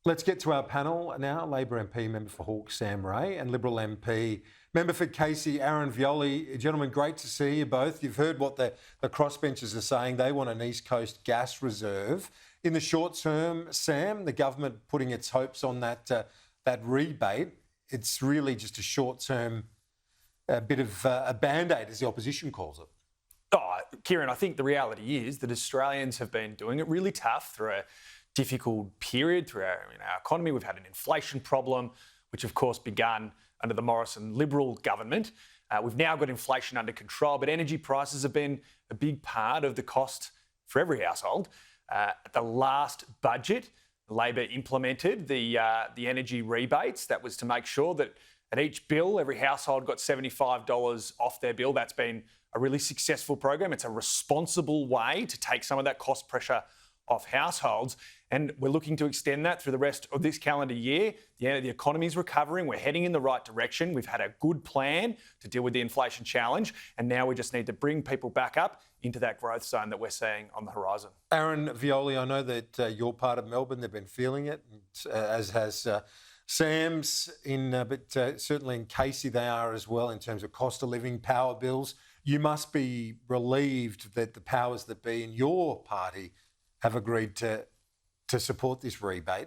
Let's get to our panel now. Labor MP, member for Hawke, Sam Rae, and Liberal MP, member for Casey, Aaron Violi. Gentlemen, great to see you both. You've heard what the crossbenchers are saying. They want an East Coast gas reserve. In the short term, Sam, the government putting its hopes on that rebate. It's really just a short-term bit of a Band-Aid, as the opposition calls it. Oh, Kieran, I think the reality is that Australians have been doing it really tough through a difficult period through our economy. We've had an inflation problem, which of course began under the Morrison Liberal government. We've now got inflation under control, but energy prices have been a big part of the cost for every household. At the last budget, Labor implemented the energy rebates. That was to make sure that at each bill, every household got $75 off their bill. That's been a really successful program. It's a responsible way to take some of that cost pressure off households, and we're looking to extend that through the rest of this calendar year. The economy is recovering. We're heading in the right direction. We've had a good plan to deal with the inflation challenge, and now we just need to bring people back up into that growth zone that we're seeing on the horizon. Aaron Violi, I know that you're part of Melbourne. They've been feeling it, as has Sam's, but certainly in Casey they are as well in terms of cost of living, power bills. You must be relieved that the powers that be in your party have agreed to support this rebate.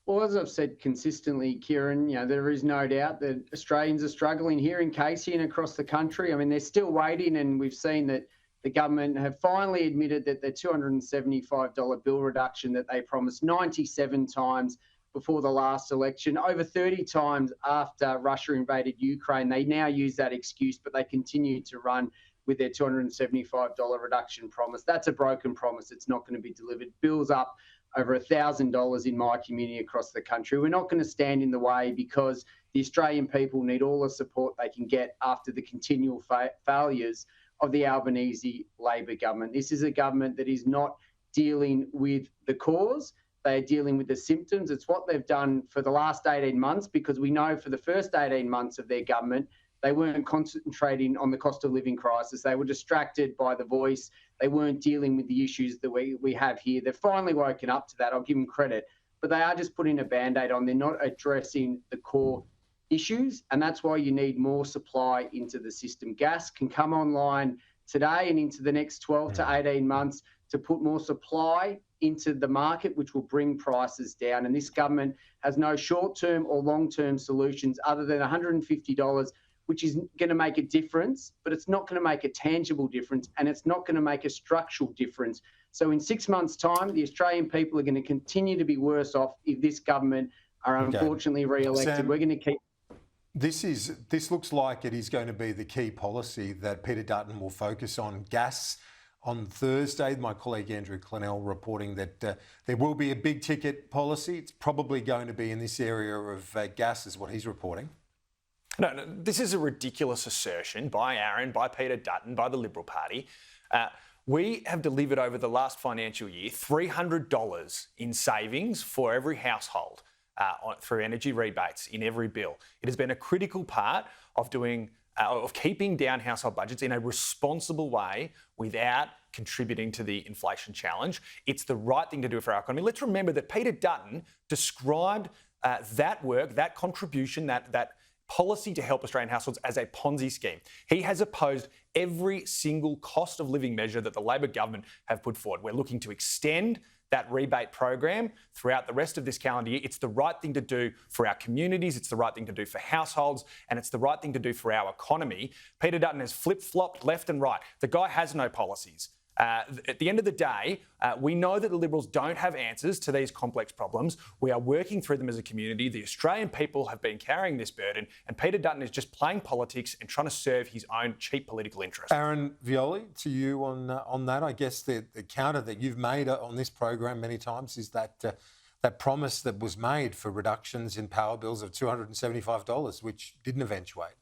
Well, as I've said consistently, Kieran, there is no doubt that Australians are struggling here in Casey and across the country. I mean, they're still waiting, and we've seen that the government have finally admitted that the $275 bill reduction that they promised 97 times before the last election, over 30 times after Russia invaded Ukraine, they now use that excuse, but they continue to run with their $275 reduction promise. That's a broken promise. It's not going to be delivered. Bills up over $1,000 in my community across the country. We're not going to stand in the way because the Australian people need all the support they can get after the continual failures of the Albanese Labor government. This is a government that is not dealing with the cause. They're dealing with the symptoms. It's what they've done for the last 18 months, because we know for the first 18 months of their government, they weren't concentrating on the cost of living crisis. They were distracted by the voice. They weren't dealing with the issues that we have here. They've finally woken up to that. I'll give them credit. But they are just putting a Band-Aid on. They're not addressing the core issues, and that's why you need more supply into the system. Gas can come online today and into the next 12 to 18 months to put more supply into the market, which will bring prices down. And this government has no short-term or long-term solutions other than $150, which is going to make a difference, but it's not going to make a tangible difference, and it's not going to make a structural difference. So in 6 months' time, the Australian people are going to continue to be worse off if this government are unfortunately re-elected. Sam, we're going to keep... This looks like it is going to be the key policy that Peter Dutton will focus on. Gas on Thursday, my colleague Andrew Clennell reporting that there will be a big ticket policy. It's probably going to be in this area of gas, is what he's reporting. No, this is a ridiculous assertion by Aaron, by Peter Dutton, by the Liberal Party. We have delivered over the last financial year $300 in savings for every household through energy rebates in every bill. It has been a critical part of keeping down household budgets in a responsible way without contributing to the inflation challenge. It's the right thing to do for our economy. Let's remember that Peter Dutton described that work, that contribution, that policy to help Australian households as a Ponzi scheme. He has opposed every single cost of living measure that the Labor government have put forward. We're looking to extend that rebate program throughout the rest of this calendar year. It's the right thing to do for our communities, it's the right thing to do for households, and it's the right thing to do for our economy. Peter Dutton has flip-flopped left and right. The guy has no policies. At the end of the day, we know that the Liberals don't have answers to these complex problems. We are working through them as a community. The Australian people have been carrying this burden, and Peter Dutton is just playing politics and trying to serve his own cheap political interests. Aaron Violi, to you on that. I guess the counter that you've made on this program many times is that that promise that was made for reductions in power bills of $275, which didn't eventuate.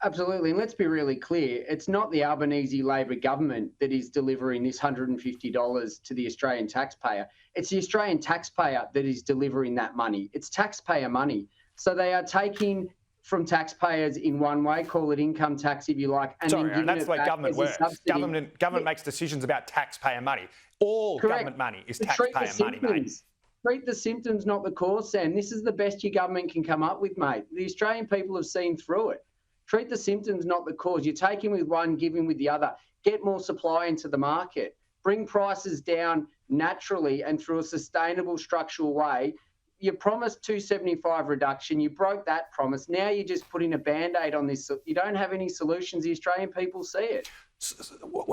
Absolutely. And let's be really clear. It's not the Albanese Labor government that is delivering this $150 to the Australian taxpayer. It's the Australian taxpayer that is delivering that money. It's taxpayer money. So they are taking from taxpayers in one way, call it income tax if you like, and then giving that's it the way back government as a works. subsidy. Government makes decisions about taxpayer money. All Correct. government money is To treat the taxpayer money, mate. symptoms. treat the symptoms, not the cause, Sam. This is the best your government can come up with, mate. The Australian people have seen through it. Treat the symptoms, not the cause. You're taking with one, giving with the other. Get more supply into the market. Bring prices down naturally and through a sustainable structural way. You promised 275 reduction. You broke that promise. Now you're just putting a Band-Aid on this. You don't have any solutions. The Australian people see it.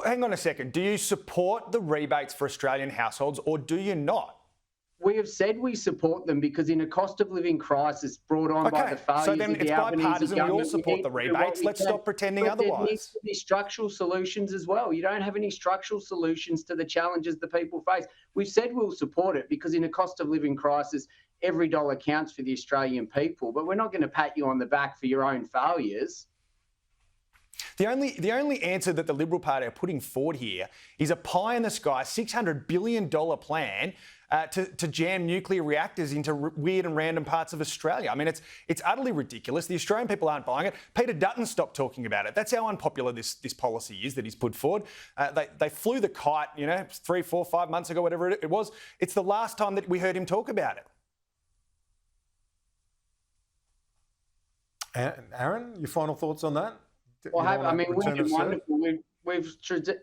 Hang on a second. Do you support the rebates for Australian households or do you not? We have said we support them because in a cost of living crisis brought on by the failures so then of it's the Albanese bipartisan. We all government, support the rebates. Let's stop pretending but otherwise. There needs to be structural solutions as well. You don't have any structural solutions to the challenges the people face. We've said we'll support it because in a cost of living crisis, every dollar counts for the Australian people. But we're not going to pat you on the back for your own failures. The only answer that the Liberal Party are putting forward here is a pie-in-the-sky $600 billion plan to jam nuclear reactors into weird and random parts of Australia. I mean, it's utterly ridiculous. The Australian people aren't buying it. Peter Dutton stopped talking about it. That's how unpopular this policy is that he's put forward. They flew the kite, 3, 4, 5 months ago, whatever it was. It's the last time that we heard him talk about it. Aaron, your final thoughts on that? Well, we've been wonderful. We've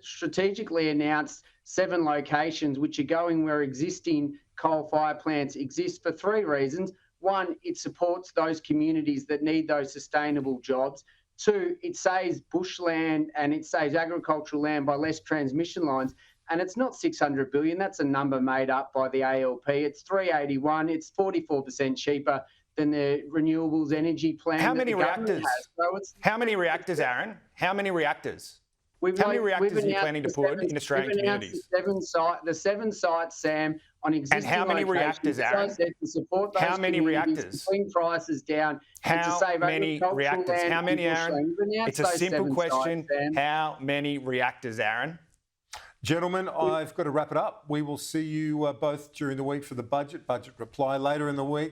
strategically announced 7 locations which are going where existing coal-fired plants exist for 3 reasons. 1, it supports those communities that need those sustainable jobs. 2, it saves bushland and it saves agricultural land by less transmission lines. And it's not 600 billion. That's a number made up by the ALP. It's 381. It's 44% cheaper than the renewables energy plan. How many reactors? So How many reactors, Aaron? How many reactors? How many reactors are you planning to put in Australian communities? The 7 sites, Sam, on existing And how many reactors, Aaron? To support those how many reactors? To bring prices down. How and to save many reactors? Land how many, Aaron? It's a simple question. Sites, how many reactors, Aaron? Gentlemen, I've got to wrap it up. We will see you both during the week for the budget reply later in the week.